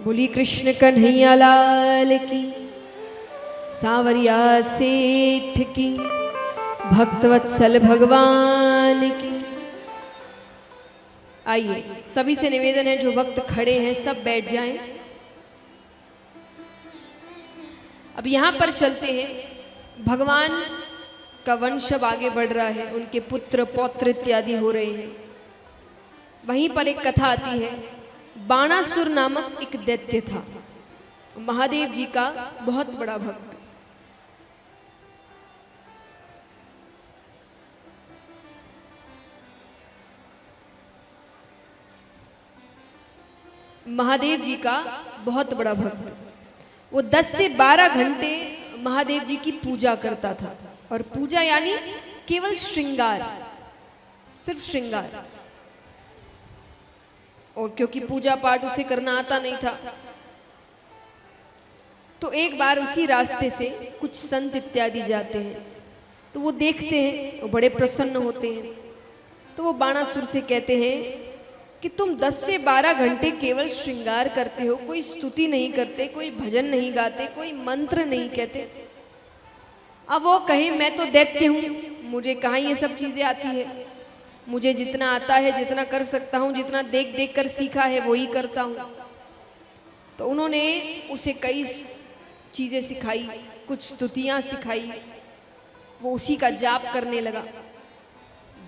बोली कृष्ण कन्हैया लाल की, सांवरिया सेठ की, भक्तवत्सल भगवान की। आइए सभी से निवेदन है, जो भक्त खड़े हैं सब बैठ जाएं। अब यहाँ पर चलते हैं, भगवान का वंश अब आगे बढ़ रहा है, उनके पुत्र पौत्र इत्यादि हो रहे हैं। वहीं पर एक कथा आती है, बाणासुर नामक एक दैत्य था, महादेव जी का बहुत बड़ा भक्त। महादेव जी का बहुत बड़ा भक्त, वो 10 से 12 घंटे महादेव जी की पूजा करता था। और पूजा यानी केवल श्रृंगार, सिर्फ श्रृंगार। और क्योंकि पूजा पाठ उसे करना आता नहीं था, तो एक बार उसी रास्ते से कुछ संत इत्यादि जाते हैं, तो वो देखते हैं, वो बड़े प्रसन्न होते हैं। तो वो बाणासुर से कहते हैं कि तुम 10 से 12 घंटे केवल श्रृंगार करते हो, कोई स्तुति नहीं करते, कोई भजन नहीं गाते, कोई मंत्र नहीं कहते। अब वो कहे मैं तो दैत्य हूँ, मुझे कहाँ ये सब चीजें आती है, मुझे जितना आता है, जितना कर सकता हूँ, जितना देख देख कर सीखा है वही करता हूँ। तो उन्होंने उसे कई चीजें सिखाई, कुछ स्तुतियाँ सिखाई। वो उसी का जाप करने लगा,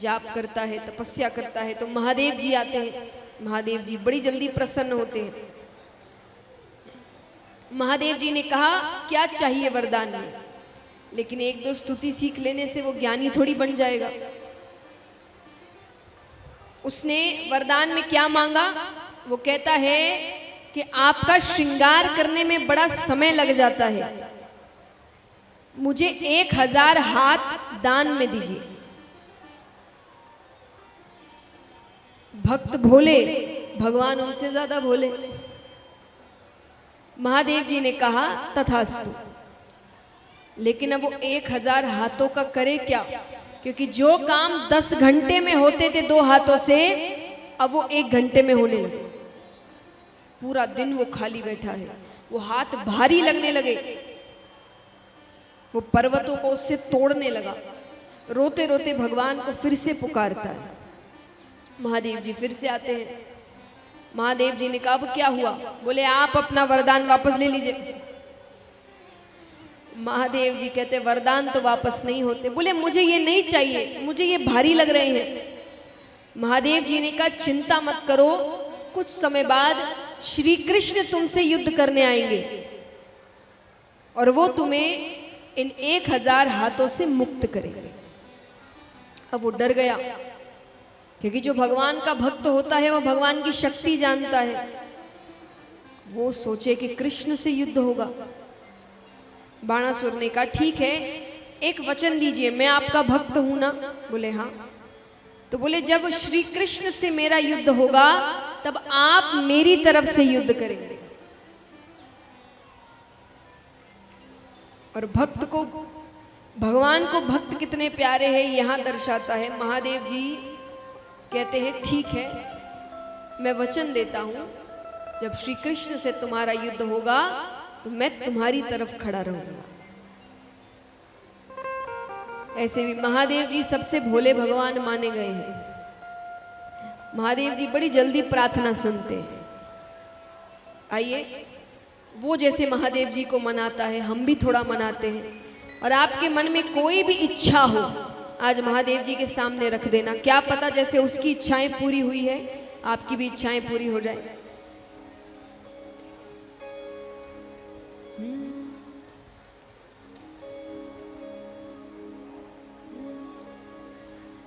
जाप करता है, तपस्या करता है। तो महादेव जी आते हैं, महादेव जी बड़ी जल्दी प्रसन्न होते हैं। महादेव जी ने कहा क्या चाहिए वरदान में, लेकिन एक दो स्तुति सीख लेने से वो ज्ञानी थोड़ी बन जाएगा। उसने वरदान में क्या मांगा, वो कहता है कि आपका श्रृंगार करने में बड़ा समय लग जाता है, मुझे 1000 हाथ दान में दीजिए। भक्त भोले, भगवान उनसे ज्यादा भोले। महादेव जी ने कहा तथास्तु। लेकिन अब वो 1000 हाथों का करे क्या, क्योंकि जो काम 10 घंटे में होते थे 2 हाथों से, अब वो 1 घंटे में होने लगे। पूरा दिन वो खाली बैठा है, वो हाथ भारी लगने लगे, वो पर्वतों को उससे तोड़ने लगा। रोते रोते भगवान को फिर से पुकारता है। महादेव जी फिर से आते हैं। महादेव जी ने कहा अब क्या हुआ, बोले आप अपना वरदान वापस ले लीजिए। महादेव जी कहते वरदान तो वापस नहीं होते। बोले मुझे ये नहीं चाहिए, मुझे ये भारी लग रहे हैं। महादेव जी ने कहा चिंता मत करो, कुछ समय बाद श्री कृष्ण तुमसे युद्ध करने आएंगे और वो तुम्हें इन 1000 हाथों से मुक्त करेंगे। अब वो डर गया, क्योंकि जो भगवान का भक्त होता है वो भगवान की शक्ति जानता है। वो सोचे कि कृष्ण से युद्ध होगा। बाणासुर ने कहा ठीक है, एक वचन दीजिए, मैं आपका भक्त हूं ना। बोले हाँ। तो बोले जब श्री कृष्ण से मेरा युद्ध होगा तब आप मेरी तरफ से युद्ध करेंगे। और भक्त को, भगवान को भक्त कितने प्यारे हैं यहां दर्शाता है। महादेव जी कहते हैं ठीक है, मैं वचन देता हूं, जब श्री कृष्ण से तुम्हारा युद्ध होगा तो मैं तुम्हारी तरफ खड़ा रहूंगा। ऐसे भी महादेव जी सबसे भोले भगवान माने गए हैं। महादेव जी बड़ी जल्दी प्रार्थना सुनते हैं। आइए, वो जैसे महादेव जी को मनाता है हम भी थोड़ा मनाते हैं। और आपके मन में कोई भी इच्छा हो, आज महादेव जी के सामने रख देना। क्या पता जैसे उसकी इच्छाएं पूरी हुई है, आपकी भी इच्छाएं पूरी हो जाए।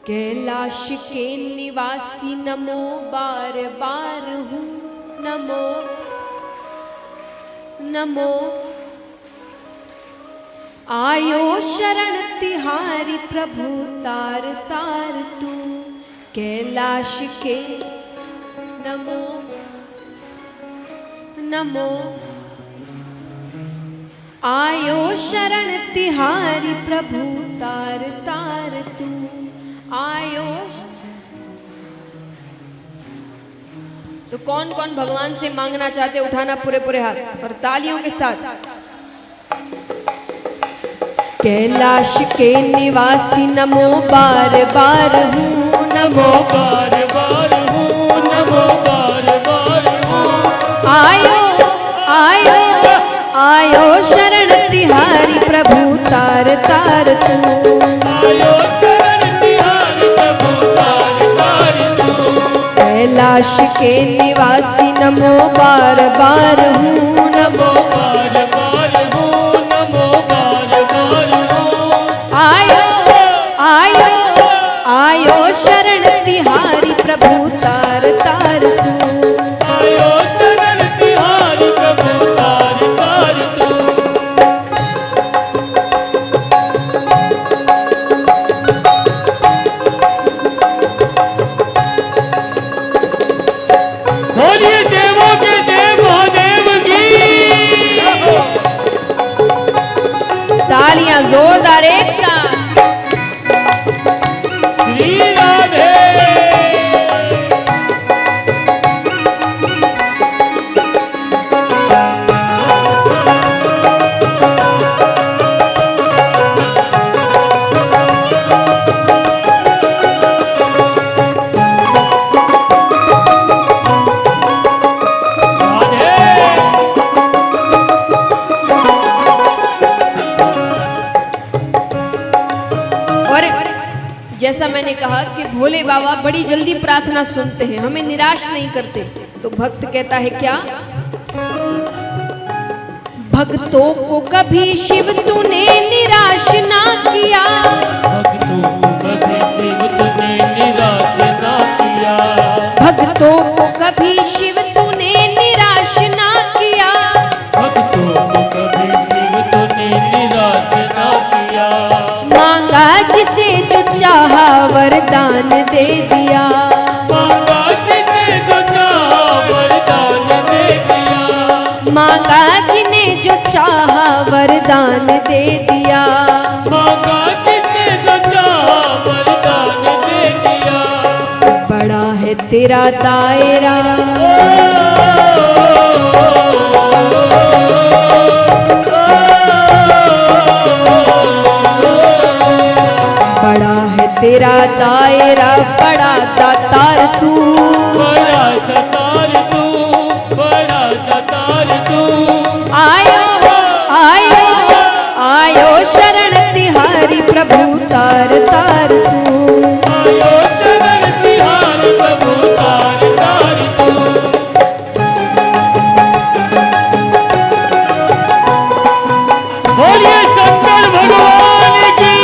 कैलाश के निवासी नमो बार बार हूँ, नमो नमो। आयो शरण तिहारी प्रभु तार तार तू, कैलाश के नमो नमो। आयो शरण तिहारी प्रभु तार तार तू, आयो तो कौन कौन भगवान से मांगना चाहते, उठाना पूरे पूरे हाथ और तालियों के साथ। कैलाश के निवासी नमो बार बार हूँ, नमो बार बार हूँ, नमो बार बार हूँ। आयो आयो आयो शरण तिहारी प्रभु तार तार तू। आयो शरण तिहारी प्रभु तार तार तू। कैलाश के निवासी नमो बार बार हूँ, नमो बार बार हूँ, नमो बार बार हूँ। आयो आयो आयो शरण तिहारी प्रभु तार तार तू। आयो शरण तिहारी प्रभु तार तार तू। बोलिए देवों के देव महादेव की। तालियां जोरदार एक साथ। श्री राधे। और जैसा मैंने कहा कि भोले बाबा बड़ी जल्दी प्रार्थना सुनते हैं, हमें निराश नहीं करते। तो भक्त कहता है क्या, भक्तों को कभी शिव तूने निराश ना किया। भक्तों को कभी शिव तूने निराश ना किया। भक्तों को कभी शिव तूने निराश ना किया। भक्तों को कभी शिव तूने निराश ना किया। मांगा जिसे जो चाहा वरदान दे दिया। मांगा जिसे जो चाहा वरदान दे दिया। मांगा जिने जो चाहा वरदान दे दिया। मांगा जिसे जो चाहा वरदान दे दिया। बड़ा है तेरा दायरा, बड़ा है तेरा दायरा, बड़ा दातार तू। बड़ा दातार तू, बड़ा दातार तू। आयो आयो आयो शरण तिहारी प्रभु तार तार तू। आयो शरण तिहारी प्रभु तार तार तू। बोलिए शंकर भगवान की।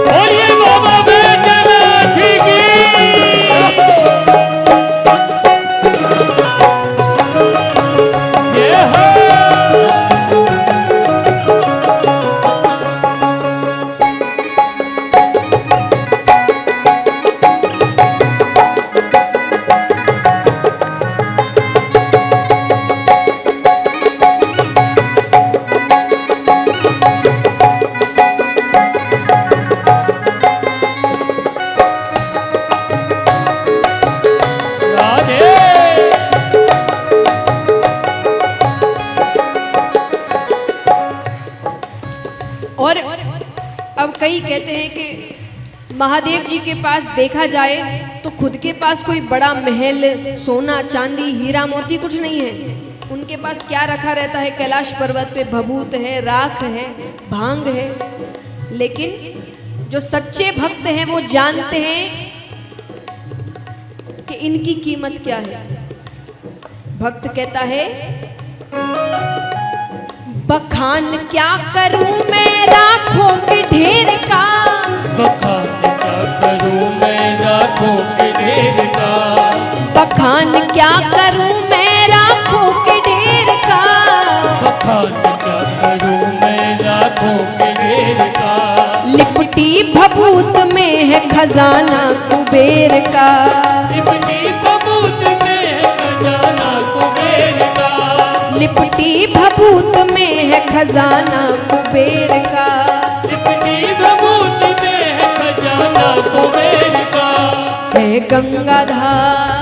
बोलिए बाबा बैद्यनाथ की। जय हो। राधे। और अब कई कहते हैं कि महादेव जी के पास देखा जाए तो खुद के पास कोई बड़ा महल, सोना चांदी हीरा मोती कुछ नहीं है। उनके पास क्या रखा रहता है, कैलाश पर्वत पे भभूत है, राख है, भांग है। लेकिन जो सच्चे भक्त हैं वो जानते हैं कि इनकी कीमत क्या है। भक्त कहता है, बखान क्या करूं मैं राखों के ढेर का। बखान क्या करूं मैं राखों के ढेर का। बखान क्या करूं मैं राखों के ढेर का। बखान क्या करूं मैं राखों के ढेर का। लिपटी भभूत में है खजाना कुबेर का। लिपटी भभूत में है लिपटी भभूत में है खजाना कुबेर का, लिपटी भभूत में है खजाना कुबेर का, है गंगाधार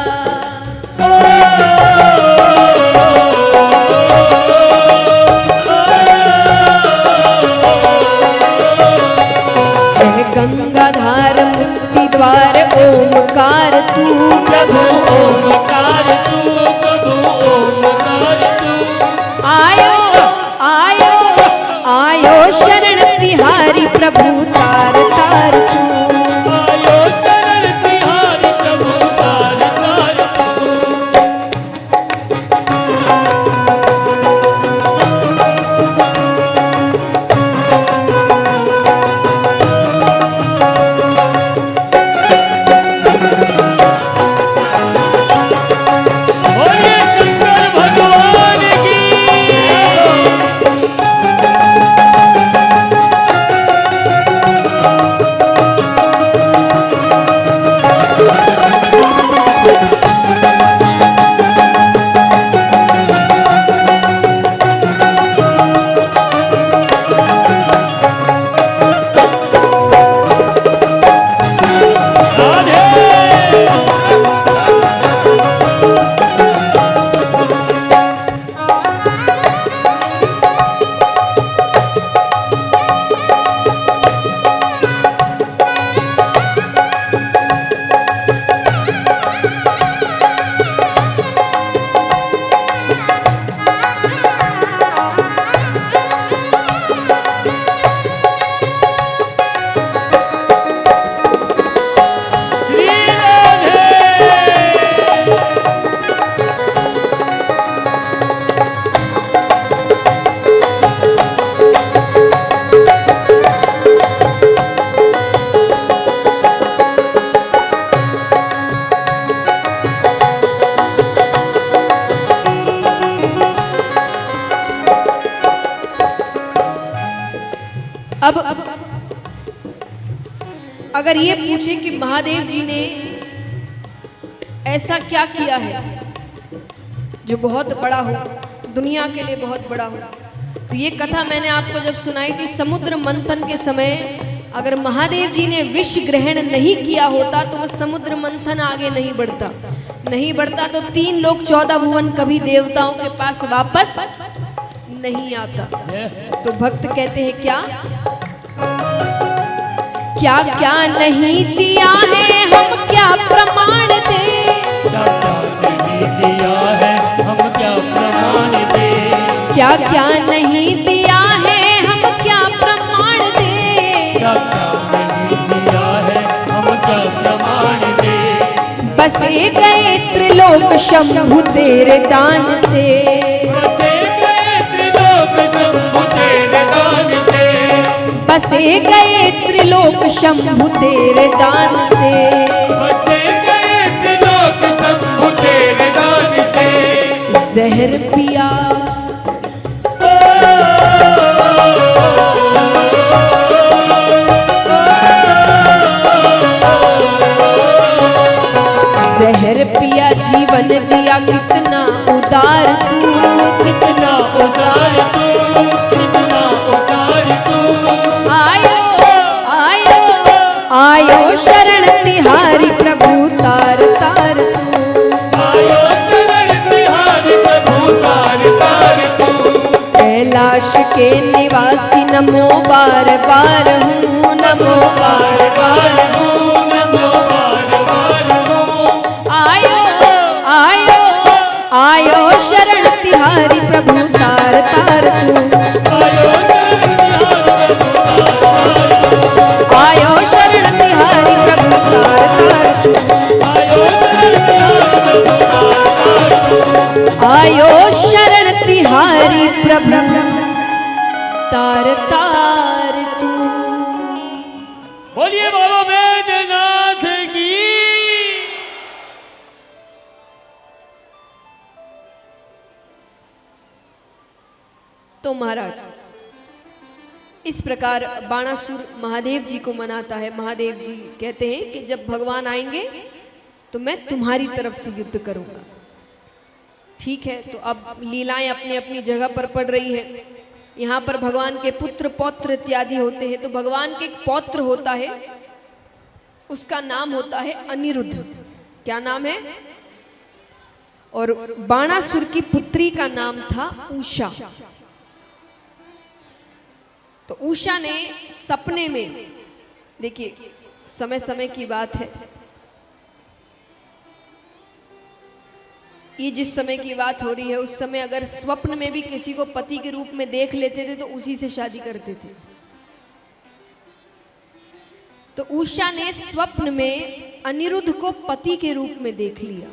गंगाधार मुक्ति द्वार ओमकार तू प्रभु ओमकार तू प्रभु ओमकार तू, आयो आयो आयो शरण तिहारी प्रभु तार तार तू, आयो शरण तिहारी प्रभु तार तार तू। बोलिए शंकर भगवान की। अब अगर ये पूछे कि महादेव जी ने ऐसा क्या किया है जो बहुत बड़ा हो, दुनिया के लिए बहुत बड़ा हो, तो ये कथा मैंने आपको जब सुनाई थी समुद्र मंथन के समय, अगर महादेव जी ने विष ग्रहण नहीं किया होता तो वो समुद्र मंथन आगे नहीं बढ़ता तो 3 लोक 14 भुवन कभी देवताओं के पास वापस नहीं आता। तो भक्त कहते हैं क्या क्या क्या नहीं दिया है हम क्या प्रमाण दे, क्या क्या नहीं दिया है हम क्या प्रमाण दे, क्या क्या नहीं दिया है हम क्या प्रमाण दे, क्या क्या नहीं दिया है हम क्या प्रमाण दे, बसे गए त्रिलोक शंभु तेरे दान से, बसे गए त्रिलोक शंभु तेरे दान से, बसे गए त्रिलोक शंभु तेरे दान से, बसे गए त्रिलोक शंभु तेरे दान से, जहर पिया जहर पिया जीवन दिया कितना उदार तू, कितना उदार तू, कितना उदार तू, आयो आयो आयो शरण तिहारी प्रभु तार तार तू, आयो शरण तिहारी प्रभु तार तार तू, कैलाश के निवासी नमो बार बार हूँ, नमो बार बार हूँ, नमो बार बार हूँ, आयो आयो आयो शरण तिहारी प्रभु तार तार तू, आयो शरण तिहारी प्रभु तार तार तू, आयो शरण तिहारी प्रभु तार तार तू। बोलिए बाबा बैजनाथ की। तो महाराज इस प्रकार बाणासुर महादेव जी को मनाता है। महादेव जी कहते हैं कि जब भगवान आएंगे तो मैं तुम्हारी तरफ से युद्ध करूंगा। ठीक है, तो अब लीलाएं अपनी अपनी जगह पर पड़ रही है। यहाँ पर भगवान के पुत्र पौत्र इत्यादि होते हैं। तो भगवान के एक पौत्र होता है, उसका नाम होता है अनिरुद्ध। क्या नाम है? और बाणासुर की पुत्री का नाम था उषा। तो उषा ने सपने में, देखिए समय समय की बात है, ये जिस समय की बात हो रही है उस समय अगर स्वप्न में भी किसी को पति के रूप में देख लेते थे तो उसी से शादी करते थे। तो उषा ने स्वप्न में अनिरुद्ध को पति के रूप में देख लिया।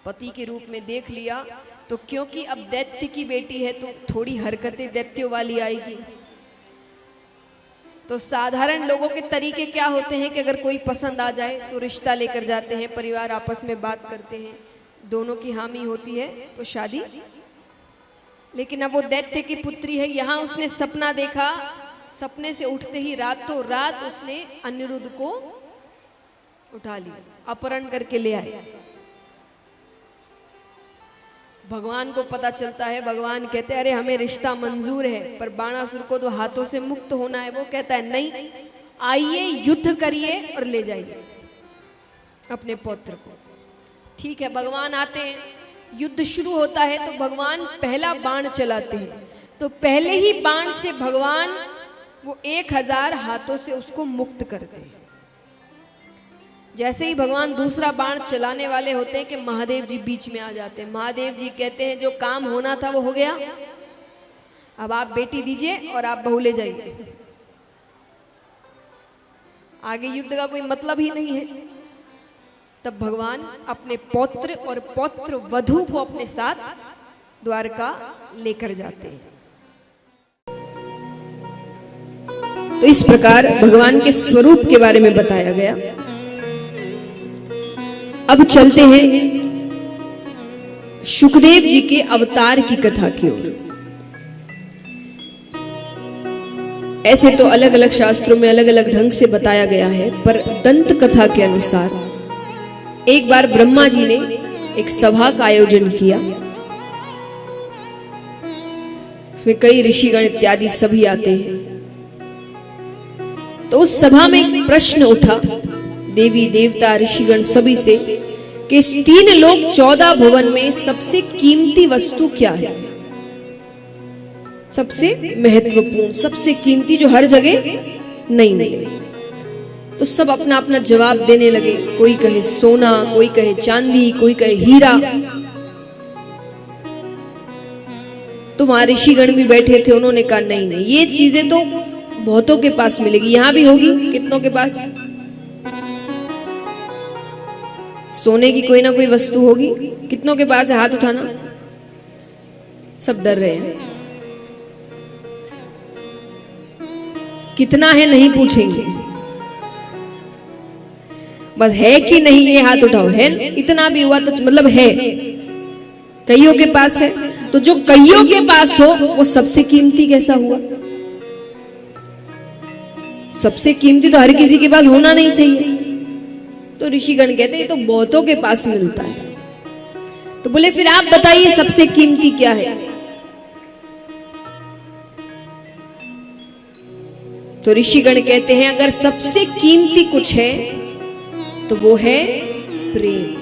पति के रूप में देख लिया तो क्योंकि अब दैत्य की बेटी है तो थोड़ी हरकतें दैत्यों वाली आएगी। तो साधारण लोगों के तरीके क्या होते हैं कि अगर कोई पसंद आ जाए तो रिश्ता लेकर जाते हैं, परिवार आपस में बात करते हैं, दोनों की हामी होती है तो शादी। लेकिन अब वो दैत्य की पुत्री है, यहाँ उसने सपना देखा, सपने से उठते ही रातों रात उसने अनिरुद्ध को उठा लिया, अपहरण करके ले आए। भगवान को पता चलता है, भगवान कहते हैं अरे हमें रिश्ता मंजूर है, पर बाणासुर को तो हाथों से मुक्त होना है। वो कहता है नहीं, आइए युद्ध करिए और ले जाइए अपने पौत्र को। ठीक है, भगवान आते हैं, युद्ध शुरू होता है तो भगवान पहला बाण चलाते हैं। तो पहले ही बाण से भगवान वो 1000 हाथों से उसको मुक्त करते हैं। जैसे ही भगवान दूसरा बाण चलाने वाले होते हैं कि महादेव जी बीच में आ जाते हैं। महादेव जी कहते हैं जो काम होना था वो हो गया, अब आप बेटी दीजिए और आप बहू ले जाइए, आगे युद्ध का कोई मतलब ही नहीं है। तब भगवान अपने पौत्र और पौत्र वधू को अपने साथ द्वारका लेकर जाते हैं। तो इस प्रकार भगवान के स्वरूप के बारे में बताया गया। अब चलते हैं शुकदेव जी के अवतार की कथा की ओर। ऐसे तो अलग अलग शास्त्रों में अलग अलग ढंग से बताया गया है, पर दंत कथा के अनुसार एक बार ब्रह्मा जी ने एक सभा का आयोजन किया। इसमें कई ऋषिगण इत्यादि सभी आते हैं। तो उस सभा में एक प्रश्न उठा देवी देवता ऋषिगण सभी से कि इस 3 लोक 14 भुवन में सबसे कीमती वस्तु क्या है, सबसे महत्वपूर्ण, सबसे कीमती, जो हर जगह नहीं मिले। तो सब अपना अपना जवाब देने लगे। कोई कहे सोना, कोई कहे चांदी, कोई कहे हीरा। तो वहां ऋषिगण भी बैठे थे, उन्होंने कहा नहीं नहीं, ये चीजें तो बहुतों के पास मिलेगी, यहां भी होगी, कितनों के पास सोने की कोई ना कोई वस्तु होगी, कितनों के पास है, हाथ उठाना। सब डर रहे हैं, कितना है नहीं पूछेंगे, बस है कि नहीं ये हाथ उठाओ। है, इतना भी हुआ तो मतलब है, कईयों के पास है। तो जो कईयों के पास हो वो सबसे कीमती कैसा हुआ? सबसे कीमती तो हर किसी के पास होना नहीं चाहिए। तो ऋषिगण कहते हैं तो बहुतों के पास मिलता है। तो बोले फिर आप बताइए सबसे कीमती क्या है? तो ऋषिगण कहते हैं अगर सबसे कीमती कुछ है तो वो है प्रेम।